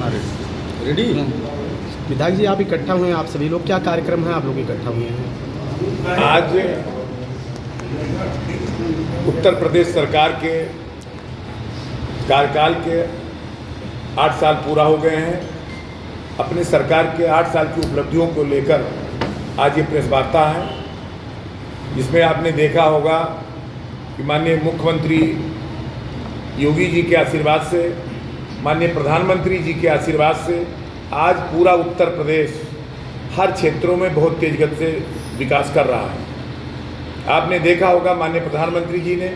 Ready. विधायक जी, आप इकट्ठा हुए हैं, आप सभी लोग, क्या कार्यक्रम है आप लोग इकट्ठा हुए हैं? आज उत्तर प्रदेश सरकार के कार्यकाल के 8 साल पूरा हो गए हैं। अपने सरकार के 8 साल की उपलब्धियों को लेकर आज ये प्रेस वार्ता है, जिसमें आपने देखा होगा कि माननीय मुख्यमंत्री योगी जी के आशीर्वाद से, माननीय प्रधानमंत्री जी के आशीर्वाद से आज पूरा उत्तर प्रदेश हर क्षेत्रों में बहुत तेज गति से विकास कर रहा है। आपने देखा होगा माननीय प्रधानमंत्री जी ने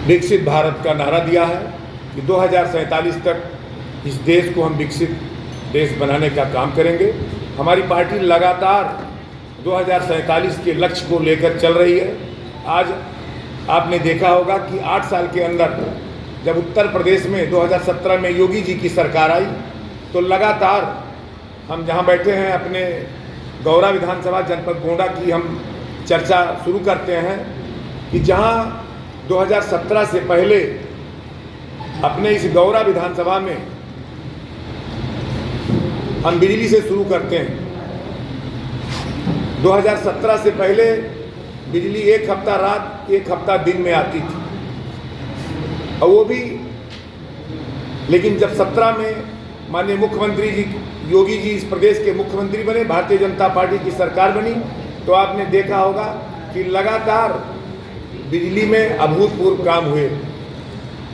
विकसित भारत का नारा दिया है कि 2047 तक इस देश को हम विकसित देश बनाने का काम करेंगे। हमारी पार्टी लगातार 2047 के लक्ष्य को लेकर चल रही है। आज आपने देखा होगा कि 8 साल के अंदर जब उत्तर प्रदेश में 2017 में योगी जी की सरकार आई, तो लगातार हम जहां बैठे हैं अपने गौरा विधानसभा जनपद गोंडा की हम चर्चा शुरू करते हैं कि जहां 2017 से पहले अपने इस गौरा विधानसभा में हम बिजली से शुरू करते हैं। 2017 से पहले बिजली एक हफ्ता रात एक हफ्ता दिन में आती थी, और वो भी, लेकिन जब 17 में माननीय मुख्यमंत्री जी योगी जी इस प्रदेश के मुख्यमंत्री बने, भारतीय जनता पार्टी की सरकार बनी, तो आपने देखा होगा कि लगातार बिजली में अभूतपूर्व काम हुए।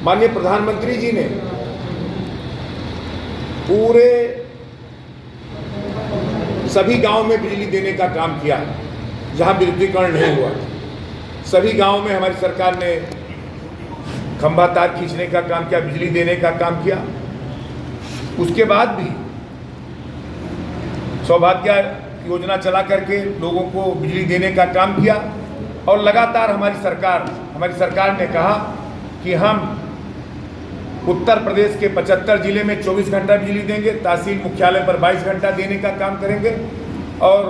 माननीय प्रधानमंत्री जी ने पूरे सभी गांव में बिजली देने का काम किया जहां विद्युतीकरण नहीं हुआ। सभी गांव में हमारी सरकार ने खंभा तार खींचने का काम किया, बिजली देने का काम किया। उसके बाद भी सौभाग्य योजना चला करके लोगों को बिजली देने का काम किया, और लगातार हमारी सरकार ने कहा कि हम उत्तर प्रदेश के 75 जिले में 24 घंटा बिजली देंगे, तहसील मुख्यालय पर 22 घंटा देने का काम करेंगे, और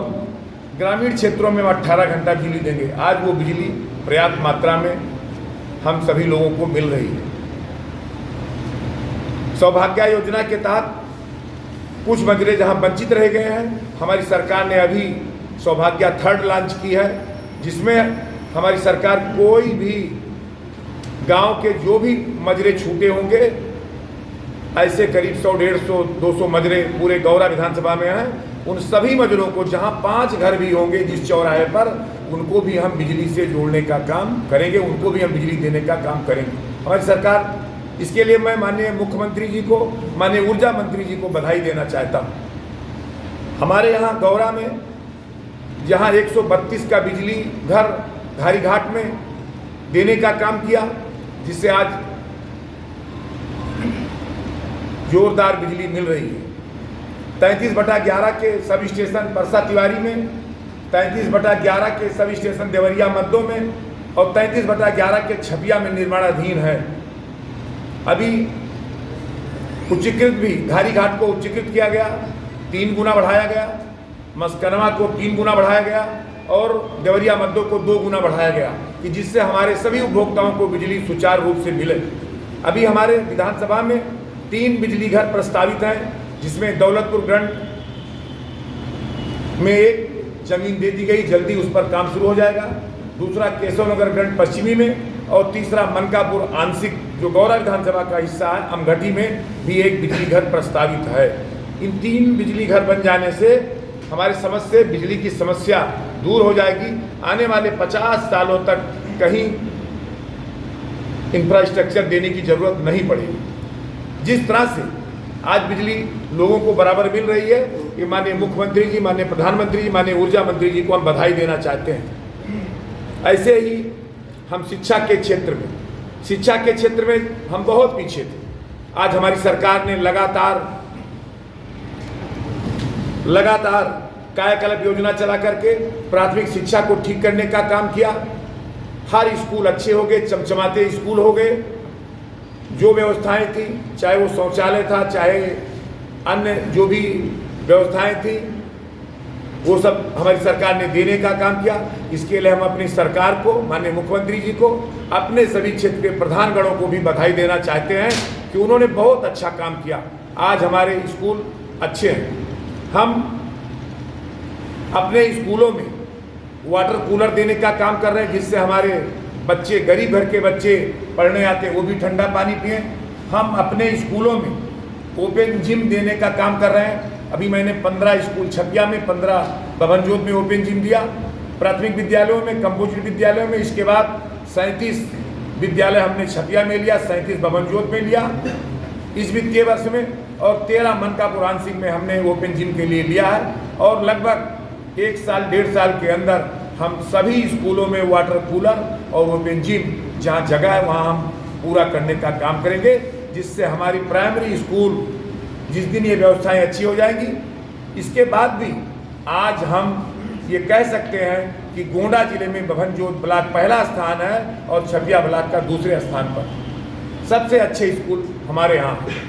ग्रामीण क्षेत्रों में 18 घंटा बिजली देंगे। आज वो बिजली पर्याप्त मात्रा में हम सभी लोगों को मिल रही है। सौभाग्य योजना के तहत कुछ मजरे जहां वंचित रह गए हैं, हमारी सरकार ने अभी सौभाग्य 3rd लॉन्च की है, जिसमें हमारी सरकार कोई भी गांव के जो भी मजरे छूटे होंगे, ऐसे करीब 100, 150, 200 मजरे पूरे गौरा विधानसभा में हैं, उन सभी मजरों को जहां 5 घर भी होंगे जिस चौराहे पर, उनको भी हम बिजली से जोड़ने का काम करेंगे, उनको भी हम बिजली देने का काम करेंगे। हमारी सरकार, इसके लिए मैं माननीय मुख्यमंत्री जी को, माननीय ऊर्जा मंत्री जी को बधाई देना चाहता हूँ। हमारे यहाँ गौरा में जहाँ 132 का बिजली घर घारी घाट में देने का काम किया, जिससे आज जोरदार बिजली मिल रही है। 33/11 के सब स्टेशन परसा तिवारी में, 33/11 के सब स्टेशन देवरिया मद्दों में, और 33/11 के छपिया में निर्माणाधीन है। अभी उच्चीकृत भी घारी घाट को उच्चीकृत किया गया, 3 गुना बढ़ाया गया, मस्कनवा को 3 गुना बढ़ाया गया, और देवरिया मद्दों को 2 गुना बढ़ाया गया, कि जिससे हमारे सभी उपभोक्ताओं को बिजली सुचारू रूप से मिले। अभी हमारे विधानसभा में 3 बिजली घर प्रस्तावित हैं, जिसमें दौलतपुर ग्रंट में एक जमीन दे दी गई, जल्दी उस पर काम शुरू हो जाएगा। दूसरा केशव नगर ग्रंट पश्चिमी में, और तीसरा मनकापुर आंशिक जो गौरा विधानसभा का हिस्सा है अमघटी में भी एक बिजली घर प्रस्तावित है। इन 3 बिजली घर बन जाने से हमारे समझ से बिजली की समस्या दूर हो जाएगी। आने वाले 50 सालों तक कहीं इंफ्रास्ट्रक्चर देने की जरूरत नहीं पड़ेगी। जिस तरह से आज बिजली लोगों को बराबर मिल रही है, ये माननीय मुख्यमंत्री जी, माननीय प्रधानमंत्री जी, माननीय ऊर्जा मंत्री जी को हम बधाई देना चाहते हैं। ऐसे ही हम शिक्षा के क्षेत्र में हम बहुत पीछे थे। आज हमारी सरकार ने लगातार कायाकल्प योजना चला करके प्राथमिक शिक्षा को ठीक करने का काम किया। हर स्कूल अच्छे हो गए, चमचमाते स्कूल हो गए। जो व्यवस्थाएं थी, चाहे वो शौचालय था, चाहे अन्य जो भी व्यवस्थाएं थी, वो सब हमारी सरकार ने देने का काम किया। इसके लिए हम अपनी सरकार को, माननीय मुख्यमंत्री जी को, अपने सभी क्षेत्र के प्रधानगणों को भी बधाई देना चाहते हैं कि उन्होंने बहुत अच्छा काम किया। आज हमारे स्कूल अच्छे हैं। हम अपने स्कूलों में वाटर कूलर देने का काम कर रहे हैं, जिससे हमारे बच्चे, गरीब घर के बच्चे पढ़ने आते वो भी ठंडा पानी पिए। हम अपने स्कूलों में ओपन जिम देने का काम कर रहे हैं। अभी मैंने 15 स्कूल छपिया में, 15 बभनजोत में ओपन जिम दिया, प्राथमिक विद्यालयों में, कंपोजिट विद्यालयों में। इसके बाद 37 विद्यालय हमने छपिया में लिया, 37 बभनजोत में लिया इस वित्तीय वर्ष में, और 13 मनकापुर आंशिक में हमने ओपन जिम के लिए लिया है। और लगभग 1 साल 1.5 साल के अंदर हम सभी स्कूलों में वाटर कूलर और ओपन जिम जहाँ जगह है वहाँ हम पूरा करने का काम करेंगे, जिससे हमारी प्राइमरी स्कूल जिस दिन ये व्यवस्थाएं अच्छी हो जाएंगी, इसके बाद भी आज हम ये कह सकते हैं कि गोंडा जिले में बभनजोत ब्लॉक पहला स्थान है और छपिया ब्लॉक का दूसरे स्थान पर सबसे अच्छे स्कूल हमारे यहाँ हैं।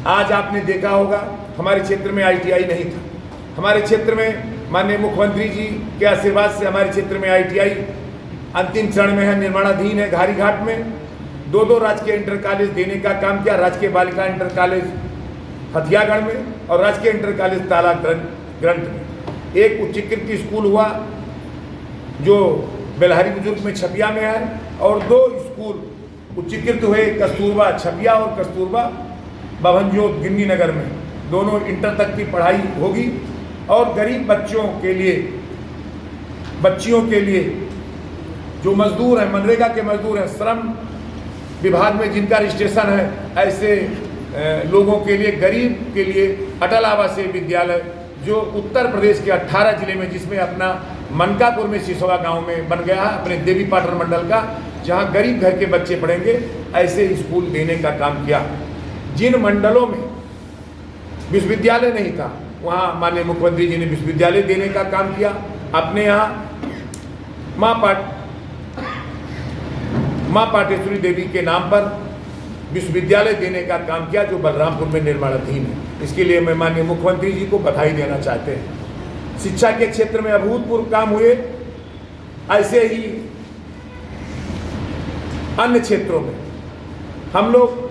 आज आपने देखा होगा हमारे क्षेत्र में ITI नहीं था। हमारे क्षेत्र में माननीय मुख्यमंत्री जी के आशीर्वाद से हमारे क्षेत्र में ITI अंतिम चरण में है, निर्माणाधीन है। घारी घाट में 2 राजकीय इंटर कॉलेज देने का काम किया, राजकीय बालिका इंटर कॉलेज हथियागढ़ में और राजकीय इंटर कॉलेज ताला ग्रंथ में। एक उच्चीकृत स्कूल हुआ जो बेलहरी बुजुर्ग में छपिया में है, और 2 स्कूल उच्चीकृत हुए, कस्तूरबा छपिया और कस्तूरबा बभनजोत गिन्नी नगर में। दोनों इंटर तक की पढ़ाई होगी। और गरीब बच्चों के लिए, बच्चियों के लिए जो मजदूर हैं, मनरेगा के मजदूर हैं, श्रम विभाग में जिनका रजिस्ट्रेशन है, ऐसे लोगों के लिए, गरीब के लिए अटल आवासीय विद्यालय जो उत्तर प्रदेश के 18 जिले में, जिसमें अपना मनकापुर में सिसोवा गांव में बन गया है अपने देवी पाटन मंडल का, जहां गरीब घर के बच्चे पढ़ेंगे, ऐसे स्कूल देने का काम किया। जिन मंडलों में विश्वविद्यालय नहीं था वहाँ माननीय मुख्यमंत्री जी ने विश्वविद्यालय देने का काम किया। अपने यहाँ माँ पाटेश्वरी देवी के नाम पर विश्वविद्यालय देने का काम किया, जो बलरामपुर में निर्माणाधीन है। इसके लिए मैं माननीय मुख्यमंत्री जी को बधाई देना चाहते हैं। शिक्षा के क्षेत्र में अभूतपूर्व काम हुए। ऐसे ही अन्य क्षेत्रों में हम लोग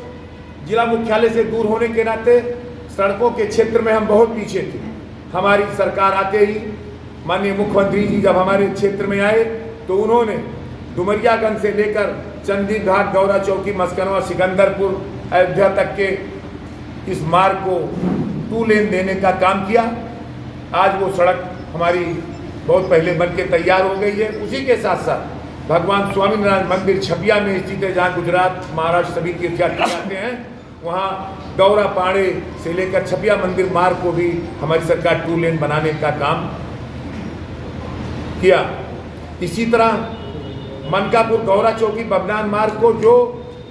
जिला मुख्यालय से दूर होने के नाते सड़कों के क्षेत्र में हम बहुत पीछे थे। हमारी सरकार आते ही माननीय मुख्यमंत्री जी जब हमारे क्षेत्र में आए तो उन्होंने डुमरियागंज से लेकर चंदी घाट, गौरा चौकी, मस्कनवा, सिकंदरपुर, अयोध्या तक के इस मार्ग को 2 लेन देने का काम किया। आज वो सड़क हमारी बहुत पहले बन के तैयार हो गई है। उसी के साथ साथ भगवान स्वामीनारायण मंदिर छपिया में स्थित है, जहाँ गुजरात, महाराष्ट्र सभी तीर्थयात्री आते हैं। वहाँ गौरा पाड़े से लेकर छपिया मंदिर मार्ग को भी हमारी सरकार 2 लेन बनाने का काम किया। इसी तरह मनकापुर गौरा चौकी बबनान मार्ग को, जो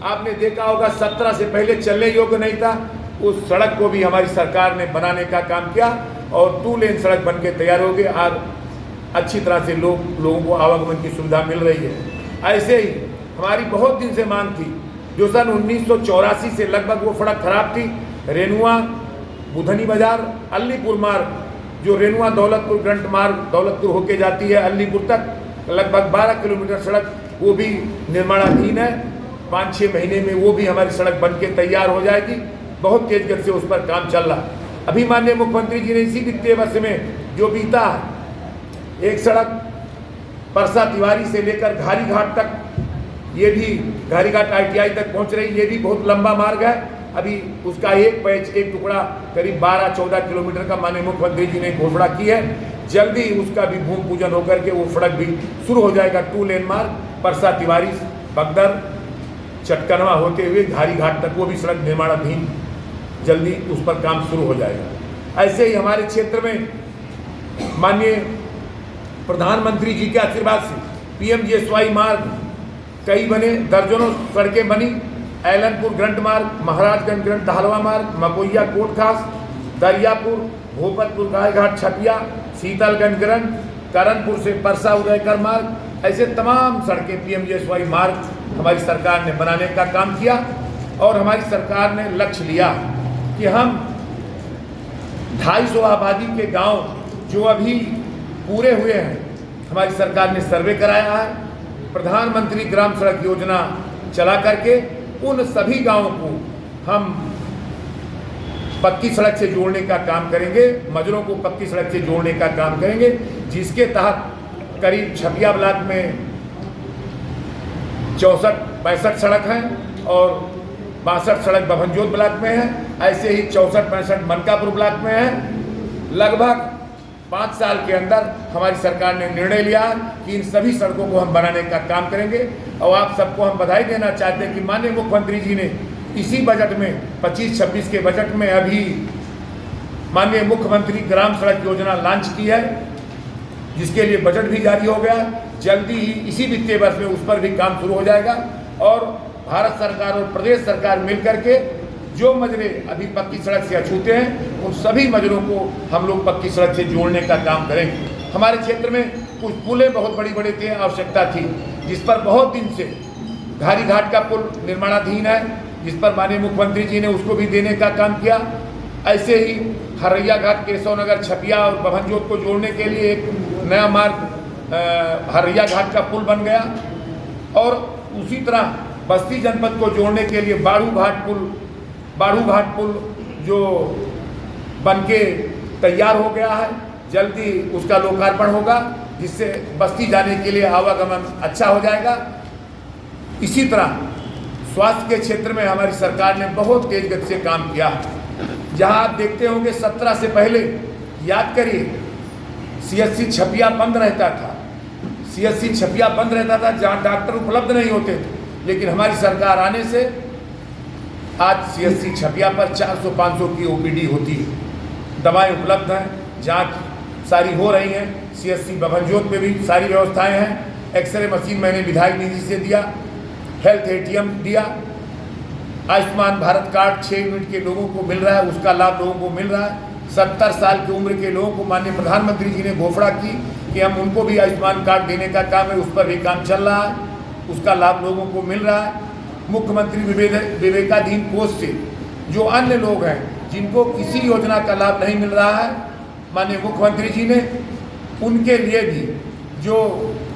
आपने देखा होगा 17 से पहले चलने योग्य नहीं था, उस सड़क को भी हमारी सरकार ने बनाने का काम किया और 2 लेन सड़क बन के तैयार हो गई। आज अच्छी तरह से लोगों को आवागमन की सुविधा मिल रही है। ऐसे ही हमारी बहुत दिन से मांग थी, जो सन 1984 से लगभग वो सड़क खराब थी। रेनुआ बुधनी बाजार अलीपुर मार्ग, जो रेनुआ दौलतपुर ग्रंट मार्ग दौलतपुर होके जाती है अलीपुर तक, लगभग 12 किलोमीटर सड़क, वो भी निर्माणाधीन है। 5-6 महीने में वो भी हमारी सड़क बन के तैयार हो जाएगी। बहुत तेज गति से उस पर काम चल रहा। अभी माननीय मुख्यमंत्री जी ने इसी वित्तीय वर्ष में जो बीता है, एक सड़क परसा तिवारी से लेकर घारी घाट तक, ये भी घारी घाट ITI तक पहुंच रही। ये भी बहुत लंबा मार्ग है। अभी उसका एक पैच, एक टुकड़ा करीब 12-14 किलोमीटर का माननीय मुख्यमंत्री जी ने घोषणा की है। जल्दी उसका भी भूमि पूजन होकर के वो सड़क भी शुरू हो जाएगा। 2 लेन मार्ग परसा तिवारी, बगदर, चटकनवा होते हुए घारी घाट तक, वो भी सड़क निर्माणाधीन, जल्दी उस पर काम शुरू हो जाएगा। ऐसे ही हमारे क्षेत्र में माननीय प्रधानमंत्री जी के आशीर्वाद से PMGSY मार्ग कई बने, दर्जनों सड़कें बनी। ऐलनपुर ग्रंट मार्ग, महाराजगंज ग्रंट धालवा मार्ग, मकोइया कोट खास, दरियापुर, भोपतपुर गायघाट छपिया, शीतलगंज ग्रंट, करणपुर से परसा उदयकर मार्ग, ऐसे तमाम सड़कें PMGSY मार्ग हमारी सरकार ने बनाने का काम किया। और हमारी सरकार ने लक्ष्य लिया कि हम 250 आबादी के गांव जो अभी पूरे हुए हैं, हमारी सरकार ने सर्वे कराया है। प्रधानमंत्री ग्राम सड़क योजना चला करके उन सभी गांवों को हम पक्की सड़क से जोड़ने का काम करेंगे, मजरों को पक्की सड़क से जोड़ने का काम करेंगे, जिसके तहत करीब छपिया ब्लॉक में 64-65 सड़क हैं और 62 सड़क बभनजोत ब्लॉक में है। ऐसे ही 64-65 मनकापुर ब्लॉक में है। लगभग 5 साल के अंदर हमारी सरकार ने निर्णय लिया कि इन सभी सड़कों को हम बनाने का काम करेंगे। और आप सबको हम बधाई देना चाहते हैं कि माननीय मुख्यमंत्री जी ने इसी बजट में 25-26 के बजट में अभी माननीय मुख्यमंत्री ग्राम सड़क योजना लॉन्च की है, जिसके लिए बजट भी जारी हो गया। जल्दी ही इसी वित्तीय वर्ष में उस पर भी काम शुरू हो जाएगा और भारत सरकार और प्रदेश सरकार मिलकर के जो मजरे अभी पक्की सड़क से अछूते हैं उन सभी मजरों को हम लोग पक्की सड़क से जोड़ने का काम करेंगे। हमारे क्षेत्र में कुछ पुलें बहुत बड़ी थी, आवश्यकता थी, जिस पर बहुत दिन से घारी घाट का पुल निर्माणाधीन है, जिस पर माननीय मुख्यमंत्री जी ने उसको भी देने का काम किया। ऐसे ही हरैया घाट, केशव नगर, छपिया और बभनजोत को जोड़ने के लिए एक नया मार्ग हरैया घाट का पुल बन गया। और उसी तरह बस्ती जनपद को जोड़ने के लिए बाड़ू घाट पुल जो बनके तैयार हो गया है, जल्दी उसका लोकार्पण होगा, जिससे बस्ती जाने के लिए आवागमन अच्छा हो जाएगा। इसी तरह स्वास्थ्य के क्षेत्र में हमारी सरकार ने बहुत तेज गति से काम किया। जहां आप देखते होंगे 17 से पहले, याद करिए, CHC छपिया बंद रहता था, CHC छपिया बंद रहता था, जहां डॉक्टर उपलब्ध नहीं होते थे। लेकिन हमारी सरकार आने से आज CHC छपिया पर 400-500 की OPD होती है, दवाएं उपलब्ध हैं, जांच सारी हो रही हैं। CHC बभनजोत में भी सारी व्यवस्थाएं हैं। एक्सरे मशीन मैंने विधायक निधि से दिया, हेल्थ ATM दिया, आयुष्मान भारत कार्ड 6 यूनिट के लोगों को मिल रहा है, उसका लाभ लोगों को मिल रहा है। 70 साल की उम्र के लोगों को माननीय प्रधानमंत्री जी ने घोषणा की कि हम उनको भी आयुष्मान कार्ड देने का काम है, उस पर भी काम चल रहा है, उसका लाभ लोगों को मिल रहा है। मुख्यमंत्री विवेकाधीन कोष से जो अन्य लोग हैं जिनको किसी योजना का लाभ नहीं मिल रहा है, माननीय मुख्यमंत्री जी ने उनके लिए भी जो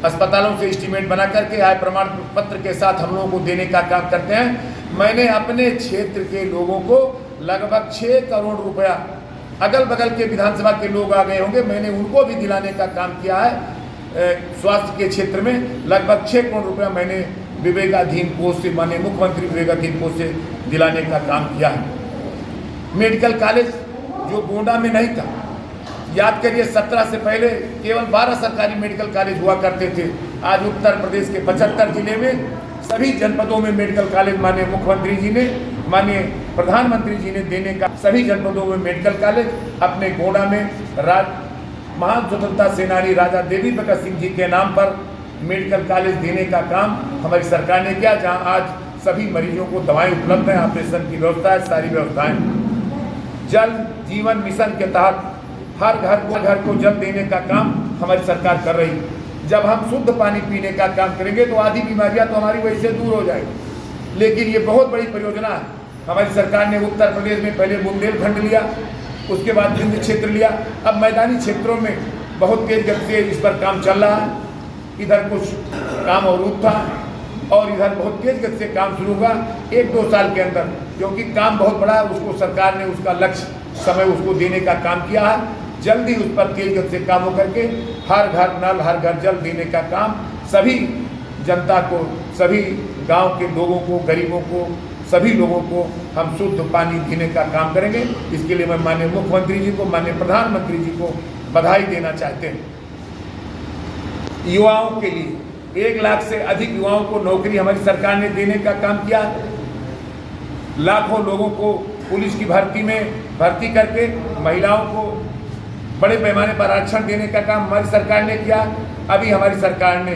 अस्पतालों से एस्टीमेट बना करके आय प्रमाण पत्र के साथ हम लोगों को देने का काम करते हैं। मैंने अपने क्षेत्र के लोगों को लगभग 6 करोड़ रुपया, अगल बगल के विधानसभा के लोग आ गए होंगे, मैंने उनको भी दिलाने का काम किया है। स्वास्थ्य के क्षेत्र में लगभग 6 करोड़ रुपया मैंने विवेकाधीन कोष से, माननीय मुख्यमंत्री विवेकाधीन कोष से दिलाने का काम किया है। मेडिकल कॉलेज जो गोंडा में नहीं था, याद करिए 17 से पहले केवल 12 सरकारी मेडिकल कॉलेज हुआ करते थे। आज उत्तर प्रदेश के 75 जिले में सभी जनपदों में मेडिकल कॉलेज माननीय मुख्यमंत्री जी ने, माननीय प्रधानमंत्री जी ने देने का, सभी जनपदों में मेडिकल कॉलेज। अपने गोंडा में महान स्वतंत्रता सेनानी राजा देवी प्रकाश सिंह जी के नाम पर मेडिकल कॉलेज देने का काम हमारी सरकार ने किया, जहां आज सभी मरीजों को दवाएं उपलब्ध हैं, ऑपरेशन की व्यवस्था है, सारी व्यवस्थाएं। जल जीवन मिशन के तहत हर घर को जल देने का काम हमारी सरकार कर रही है। जब हम शुद्ध पानी पीने का काम करेंगे तो आधी बीमारियां तो हमारी वजह से दूर हो जाएगी। लेकिन ये बहुत बड़ी परियोजना है। हमारी सरकार ने उत्तर प्रदेश में पहले बुंदेलखंड लिया, उसके बाद विंध्य क्षेत्र लिया, अब मैदानी क्षेत्रों में बहुत तेज गति से इस पर काम चल रहा है। इधर कुछ काम अवरुद्ध था और इधर बहुत तेज गति से काम शुरू हुआ 1-2 साल के अंदर, क्योंकि काम बहुत बड़ा है। उसको सरकार ने उसका लक्ष्य समय उसको देने का काम किया है। जल्दी उस पर तेज गति से काम होकर के हर घर नल, हर घर जल देने का काम सभी जनता को, सभी गांव के लोगों को, गरीबों को, सभी लोगों को हम शुद्ध पानी देने का काम करेंगे। इसके लिए मैं माननीय मुख्यमंत्री जी को, माननीय प्रधानमंत्री जी को बधाई देना चाहते हैं। युवाओं के लिए 1 लाख से अधिक युवाओं को नौकरी हमारी सरकार ने देने का काम किया। लाखों लोगों को पुलिस की भर्ती में भर्ती करके महिलाओं को बड़े पैमाने पर आरक्षण देने का काम हमारी सरकार ने किया। अभी हमारी सरकार ने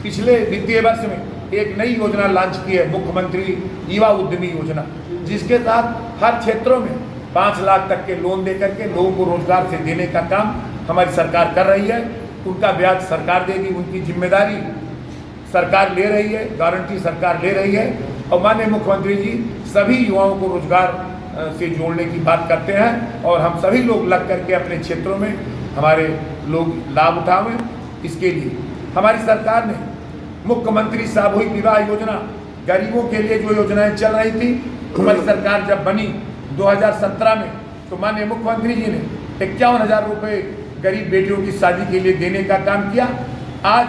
पिछले वित्तीय वर्ष में एक नई योजना लॉन्च की है, मुख्यमंत्री युवा उद्यमी योजना, जिसके तहत हर क्षेत्रों में 5 लाख तक के लोन देकर के लोगों को रोजगार से देने का काम हमारी सरकार कर रही है। उनका ब्याज सरकार देगी, उनकी जिम्मेदारी सरकार ले रही है, गारंटी सरकार ले रही है। और माननीय मुख्यमंत्री जी सभी युवाओं को रोजगार से जोड़ने की बात करते हैं और हम सभी लोग लग करके अपने क्षेत्रों में हमारे लोग लाभ उठावें। इसके लिए हमारी सरकार ने मुख्यमंत्री सामूहिक विवाह योजना, गरीबों के लिए जो योजनाएं चल रही थी, हमारी सरकार जब बनी 2017 में, तो माननीय मुख्यमंत्री जी ने 51,000 रुपये गरीब बेटियों की शादी के लिए देने का काम किया। आज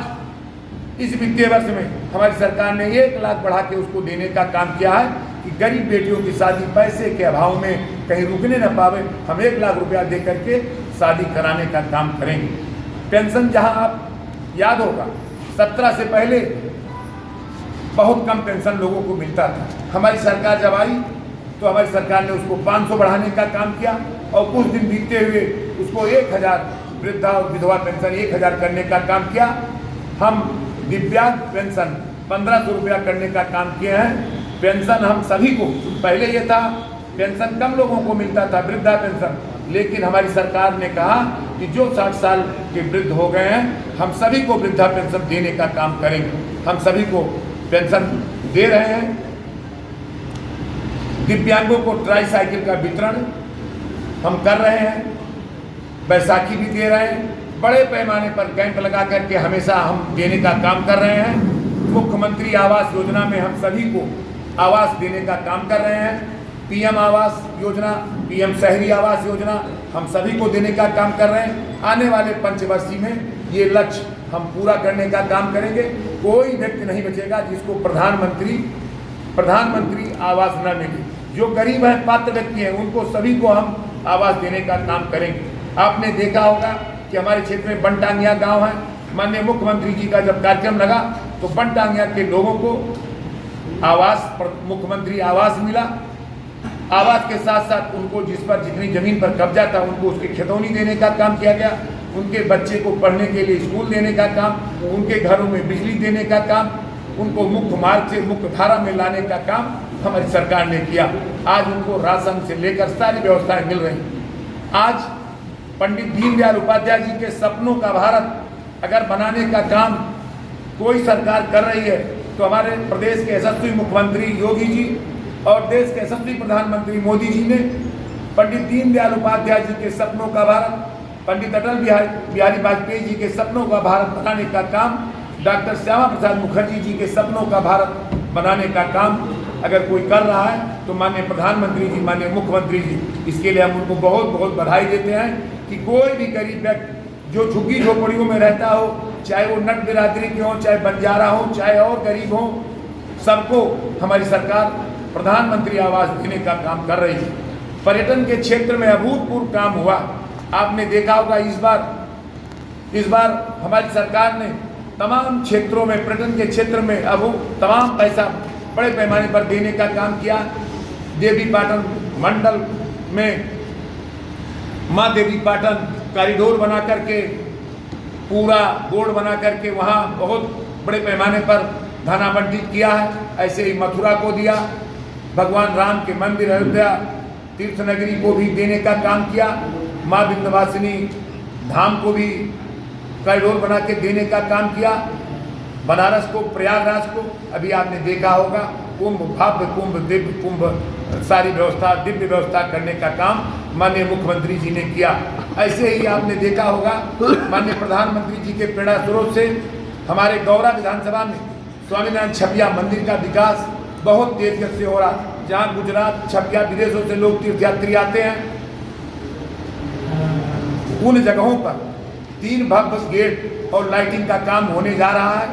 इस वित्तीय वर्ष में हमारी सरकार ने 1 लाख बढ़ा के उसको देने का काम किया है कि गरीब बेटियों की शादी पैसे के अभाव में कहीं रुकने न पावे। हम 1 लाख रुपया दे करके शादी कराने का काम करेंगे। पेंशन, जहां आप याद होगा 17 से पहले बहुत कम पेंशन लोगों को मिलता था। हमारी सरकार जब आई तो हमारी सरकार ने उसको 500 बढ़ाने का काम किया और कुछ दिन बीतते हुए उसको 1,000 वृद्धा और विधवा पेंशन 1,000 करने का काम किया। हम दिव्यांग पेंशन 1,500 रुपया करने का काम किए हैं। पेंशन हम सभी को, पहले ये था पेंशन कम लोगों को मिलता था, वृद्धा पेंशन, लेकिन हमारी सरकार ने कहा कि जो 60 साल के वृद्ध हो गए हैं हम सभी को वृद्धा पेंशन देने का काम करेंगे। हम सभी को पेंशन दे रहे हैं। दिव्यांगों को ट्राईसाइकिल का वितरण हम कर रहे हैं, बैसाखी भी दे रहे हैं। बड़े पैमाने पर कैंप लगा करके हमेशा हम देने का काम कर रहे हैं। मुख्यमंत्री आवास योजना में हम सभी को आवास देने का काम कर रहे हैं। पीएम आवास योजना, पीएम शहरी आवास योजना हम सभी को देने का काम कर रहे हैं। आने वाले पंचवर्षीय में ये लक्ष्य हम पूरा करने का काम करेंगे। कोई व्यक्ति नहीं बचेगा जिसको प्रधानमंत्री आवास न मिले। जो गरीब हैं, पात्र व्यक्ति हैं, उनको सभी को हम आवास देने का काम करेंगे। आपने देखा होगा कि हमारे क्षेत्र में बनटांगिया गांव है। माननीय मुख्यमंत्री जी का जब कार्यक्रम लगा तो बनटांगिया के लोगों को मुख्यमंत्री आवास मिला। आवास के साथ साथ उनको जिस पर जितनी जमीन पर कब्जा था उनको उसकी खितौनी देने का काम किया गया। उनके बच्चे को पढ़ने के लिए स्कूल देने का काम, उनके घरों में बिजली देने का काम, उनको मुख्य मार्ग से मुख्य धारा में लाने का काम हमारी सरकार ने किया। आज उनको राशन से लेकर सारी व्यवस्थाएं मिल रही। आज पंडित दीनदयाल उपाध्याय जी के सपनों का भारत अगर बनाने का काम कोई सरकार कर रही है तो हमारे प्रदेश के यशस्वी मुख्यमंत्री योगी जी और देश के यशस्वी प्रधानमंत्री मोदी जी ने पंडित दीनदयाल उपाध्याय जी के सपनों का भारत, पंडित अटल बिहारी वाजपेयी जी के सपनों का भारत बनाने का काम, डॉक्टर श्यामा प्रसाद मुखर्जी जी के सपनों का भारत बनाने का काम अगर कोई कर रहा है तो माननीय प्रधानमंत्री जी, माननीय मुख्यमंत्री जी, इसके लिए हम उनको बहुत बहुत बधाई देते हैं कि कोई भी गरीब व्यक्ति जो झुग्गी झोपड़ियों में रहता हो, चाहे वो नट बिरादरी के हो, चाहे बंजारा हो, चाहे और गरीब हो, सबको हमारी सरकार प्रधानमंत्री आवास देने का काम कर रही है। पर्यटन के क्षेत्र में अभूतपूर्व काम हुआ। आपने देखा होगा इस बार हमारी सरकार ने तमाम क्षेत्रों में, पर्यटन के क्षेत्र में तमाम पैसा बड़े पैमाने पर देने का काम किया। देवी पाटन मंडल में माँ देवी पाटन कॉरिडोर बना करके, पूरा बोर्ड बना करके वहाँ बहुत बड़े पैमाने पर धन आवंटित किया है। ऐसे ही मथुरा को दिया, भगवान राम के मंदिर अयोध्या तीर्थ नगरी को भी देने का काम किया। माँ विंध्यवासिनी धाम को भी कॉरिडोर बना के देने का काम किया। बनारस को, प्रयागराज को अभी आपने देखा होगा कुंभ, भव्य कुंभ, दिव्य कुंभ, सारी व्यवस्था, दिव्य व्यवस्था करने का काम माननीय मुख्यमंत्री जी ने किया। ऐसे ही आपने देखा होगा माननीय प्रधानमंत्री जी के प्रेरणा स्रोत से हमारे गौरा विधानसभा में स्वामीनारायण छपिया मंदिर का विकास बहुत तेज गति से हो रहा। जहाँ गुजरात, छपिया, विदेशों से लोग तीर्थयात्री आते हैं, उन जगहों पर 3 भव्य गेट और लाइटिंग का काम होने जा रहा है।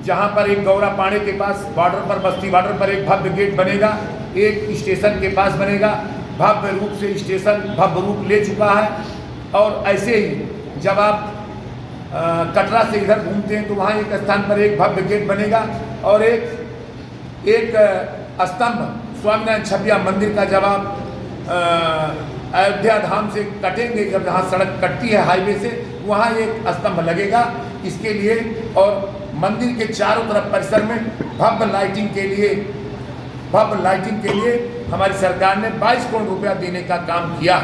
जहाँ पर एक गौरा पाड़े के पास बॉर्डर पर, बस्ती बॉर्डर पर एक भव्य गेट बनेगा, एक स्टेशन के पास बनेगा। भव्य रूप से स्टेशन भव्य रूप ले चुका है। और ऐसे ही जब आप कटरा से इधर घूमते हैं तो वहाँ एक स्थान पर एक भव्य गेट बनेगा और एक स्तंभ स्वामीनारायण छपिया मंदिर का जब आप अयोध्या धाम से कटेंगे, जब जहाँ सड़क कटती है हाईवे से, वहाँ एक स्तंभ लगेगा इसके लिए। और मंदिर के चारों तरफ परिसर में भव्य लाइटिंग के लिए हमारी सरकार ने 22 करोड़ रुपया देने का काम किया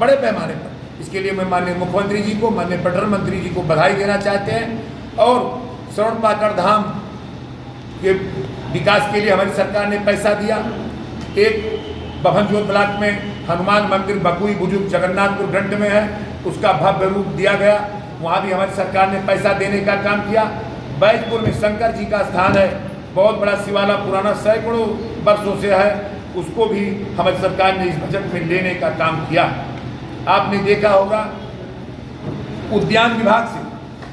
बड़े पैमाने पर। इसके लिए मैं माननीय मुख्यमंत्री जी को, माननीय प्रधानमंत्री जी को बधाई देना चाहते हैं। और स्वर्ण पाकड़ धाम के विकास के लिए हमारी सरकार ने पैसा दिया। एक बभनजोत ब्लॉक में हनुमान मंदिर बकुई बुजुर्ग जगन्नाथपुर ग्रंथ में है, उसका भव्य रूप दिया गया। वहाँ भी हमारी सरकार ने पैसा देने का काम किया। बैजपुर में शंकर जी का स्थान है, बहुत बड़ा शिवाला, पुराना सैकड़ों वर्षों से है, उसको भी हमारी सरकार ने इस बजट में लेने का काम किया। आपने देखा होगा उद्यान विभाग से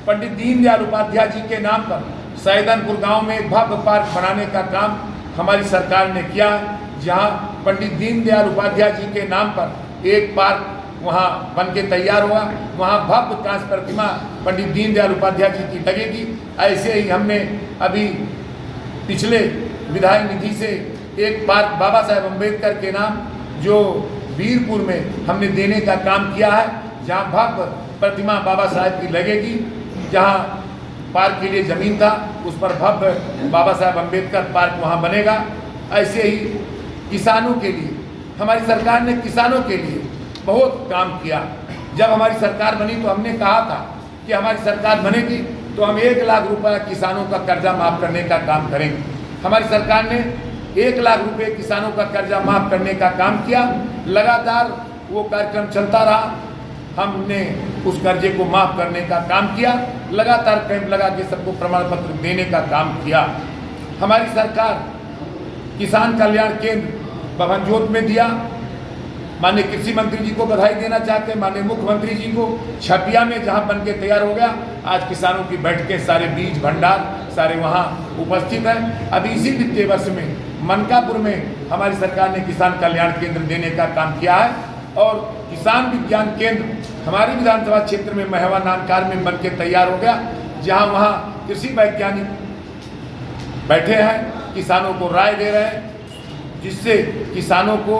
पंडित दीनदयाल उपाध्याय जी के नाम पर सैदनपुर गांव में एक भव्य पार्क बनाने का काम हमारी सरकार ने किया, जहां पंडित दीनदयाल उपाध्याय जी के नाम पर एक पार्क वहां बन के तैयार हुआ। वहां भव्य कांस्य प्रतिमा पंडित दीनदयाल उपाध्याय जी की लगेगी। ऐसे ही हमने अभी पिछले विधायक निधि से एक पार्क बाबा साहेब अम्बेडकर के नाम जो वीरपुर में हमने देने का काम किया है, जहां भव्य प्रतिमा बाबा साहेब की लगेगी। जहां पार्क के लिए ज़मीन था उस पर भव्य बाबा साहेब अम्बेडकर पार्क वहां बनेगा। ऐसे ही किसानों के लिए हमारी सरकार ने किसानों के लिए बहुत काम किया। जब हमारी सरकार बनी तो हमने कहा था कि हमारी सरकार बनेगी तो हम 1 लाख रुपये किसानों का कर्जा माफ़ करने का काम करेंगे। हमारी सरकार ने 1 लाख रुपये किसानों का कर्जा माफ़ करने का काम किया। लगातार वो कार्यक्रम चलता रहा। हमने उस कर्जे को माफ़ करने का काम किया, लगातार कैंप लगा के सबको प्रमाण पत्र देने का काम किया। हमारी सरकार किसान कल्याण केंद्र भवनजोत में दिया। माननीय कृषि मंत्री जी को बधाई देना चाहते हैं, माननीय मुख्यमंत्री जी को। छपिया में जहां बन के तैयार हो गया, आज किसानों की बैठकें, सारे बीज भंडार सारे वहां उपस्थित हैं। अभी इसी वित्तीय वर्ष में मनकापुर में हमारी सरकार ने किसान कल्याण केंद्र देने का काम किया है। और किसान विज्ञान केंद्र हमारी विधानसभा क्षेत्र में महवा नानकार में बन के तैयार हो गया, जहां वहां कृषि वैज्ञानिक बैठे हैं, किसानों को राय दे रहे हैं, जिससे किसानों को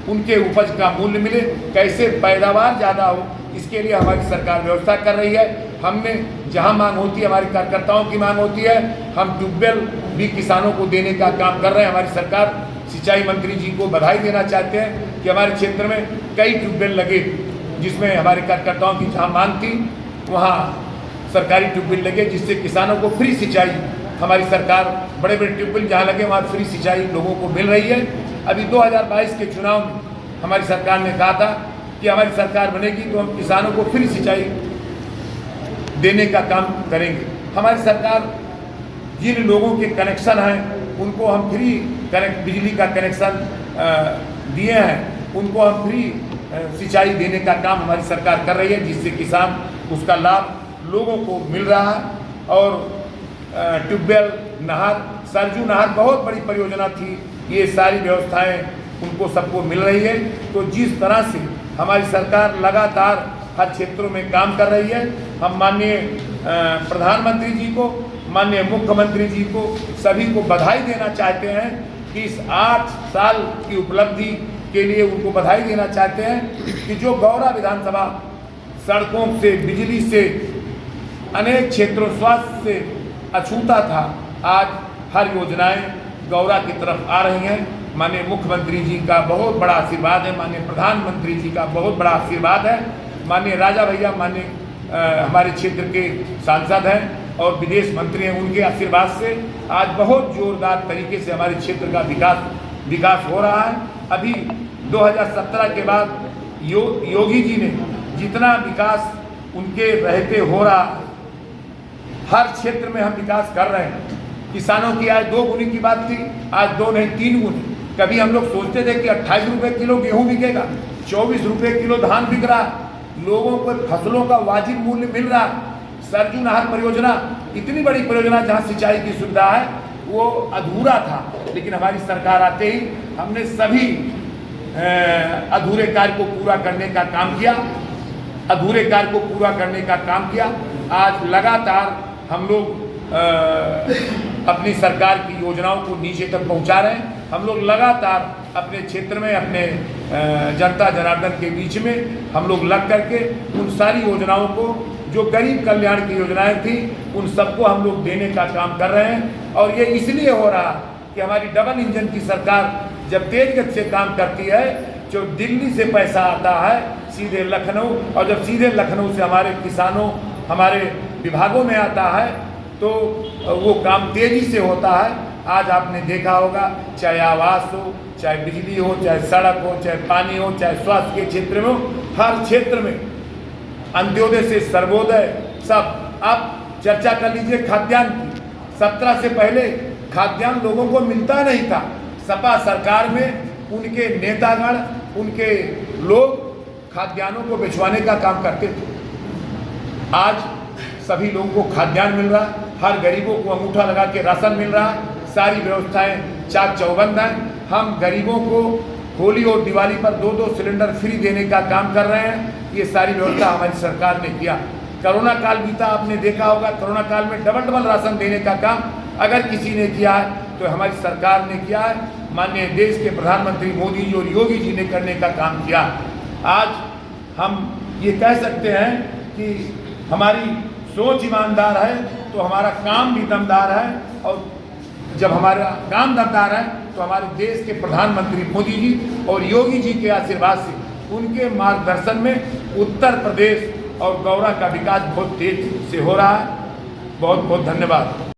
उनके उपज का मूल्य मिले, कैसे पैदावार ज़्यादा हो, इसके लिए हमारी सरकार व्यवस्था कर रही है। हमने जहां मांग होती है, हमारी कार्यकर्ताओं की मांग होती है, हम ट्यूबवेल भी किसानों को देने का काम कर रहे हैं। हमारी सरकार सिंचाई मंत्री जी को बधाई देना चाहते हैं कि हमारे क्षेत्र में कई ट्यूबवेल लगे, जिसमें हमारे कार्यकर्ताओं की जहाँ मांग थी वहाँ सरकारी ट्यूबवेल लगे, जिससे किसानों को फ्री सिंचाई, हमारी सरकार बड़े बड़े ट्यूबवेल जहाँ लगे वहाँ फ्री सिंचाई लोगों को मिल रही है। अभी 2022 के चुनाव में हमारी सरकार ने कहा था कि हमारी सरकार बनेगी तो हम किसानों को फ्री सिंचाई देने का काम करेंगे। हमारी सरकार जिन लोगों के कनेक्शन हैं उनको हम फ्री बिजली का कनेक्शन दिए हैं, उनको हम फ्री सिंचाई देने का काम हमारी सरकार कर रही है, जिससे किसान उसका लाभ लोगों को मिल रहा है। और ट्यूबवेल, नहर, सरजू नहर बहुत बड़ी परियोजना थी, ये सारी व्यवस्थाएं उनको सबको मिल रही है। तो जिस तरह से हमारी सरकार लगातार हर क्षेत्रों में काम कर रही है, हम माननीय प्रधानमंत्री जी को, माननीय मुख्यमंत्री जी को, सभी को बधाई देना चाहते हैं कि इस 8 साल की उपलब्धि के लिए उनको बधाई देना चाहते हैं कि जो गौरा विधानसभा सड़कों से, बिजली से, अनेक क्षेत्रों, स्वास्थ्य से अछूता था, आज हर योजनाएं गौरा की तरफ आ रही हैं। माननीय मुख्यमंत्री जी का बहुत बड़ा आशीर्वाद है, माननीय प्रधानमंत्री जी का बहुत बड़ा आशीर्वाद है, माननीय राजा भैया, माननीय हमारे क्षेत्र के सांसद हैं और विदेश मंत्री हैं, उनके आशीर्वाद से आज बहुत जोरदार तरीके से हमारे क्षेत्र का विकास हो रहा है। अभी 2017 के बाद योगी जी ने जितना विकास उनके रहते हो रहा है, हर क्षेत्र में हम विकास कर रहे हैं। किसानों की आय 2 गुनी की बात थी, आज 2 नहीं 3 गुनी। कभी हम लोग सोचते थे कि 28 रुपये किलो गेहूँ बिकेगा, 24 रुपये किलो धान बिक रहा है, लोगों को फसलों का वाजिब मूल्य मिल रहा है। सरजू नहर परियोजना इतनी बड़ी परियोजना जहाँ सिंचाई की सुविधा है वो अधूरा था, लेकिन हमारी सरकार आते ही हमने सभी अधूरे कार्य को पूरा करने का काम किया, अधूरे कार्य को पूरा करने का काम किया। आज लगातार हम लोग अपनी सरकार की योजनाओं को नीचे तक पहुंचा रहे हैं। हम लोग लगातार अपने क्षेत्र में, अपने जनता जनार्दन के बीच में हम लोग लग करके उन सारी योजनाओं को, जो गरीब कल्याण की योजनाएं थी, उन सबको हम लोग देने का काम कर रहे हैं। और ये इसलिए हो रहा कि हमारी डबल इंजन की सरकार जब तेज गति से काम करती है, जो दिल्ली से पैसा आता है सीधे लखनऊ, और जब सीधे लखनऊ से हमारे किसानों, हमारे विभागों में आता है तो वो काम तेज़ी से होता है। आज आपने देखा होगा, चाहे आवास हो, चाहे बिजली हो, चाहे सड़क हो, चाहे पानी हो, चाहे स्वास्थ्य के क्षेत्र में हो, हर क्षेत्र में अंत्योदय से सर्वोदय सब। आप चर्चा कर लीजिए खाद्यान्न की। 17 से पहले खाद्यान्न लोगों को मिलता नहीं था। सपा सरकार में उनके नेतागण, उनके लोग खाद्यान्नों को भिजवाने का काम करते थे। आज सभी लोगों को खाद्यान्न मिल रहा है, हर गरीबों को अंगूठा लगा के राशन मिल रहा है, सारी व्यवस्थाएं चाक चौबंद हैं। हम गरीबों को होली और दिवाली पर 2-2 सिलेंडर फ्री देने का काम कर रहे हैं। ये सारी व्यवस्था हमारी सरकार ने किया। कोरोना काल बीता, आपने देखा होगा, कोरोना काल में डबल राशन देने का काम अगर किसी ने किया है तो हमारी सरकार ने किया है। माननीय देश के प्रधानमंत्री मोदी जी और योगी जी ने करने का काम किया। आज हम ये कह सकते हैं कि हमारी सोच ईमानदार है तो हमारा काम भी दमदार है, और जब हमारा काम दमदार है तो हमारे देश के प्रधानमंत्री मोदी जी और योगी जी के आशीर्वाद से, उनके मार्गदर्शन में उत्तर प्रदेश और गौरा का विकास बहुत तेज से हो रहा है। बहुत बहुत धन्यवाद।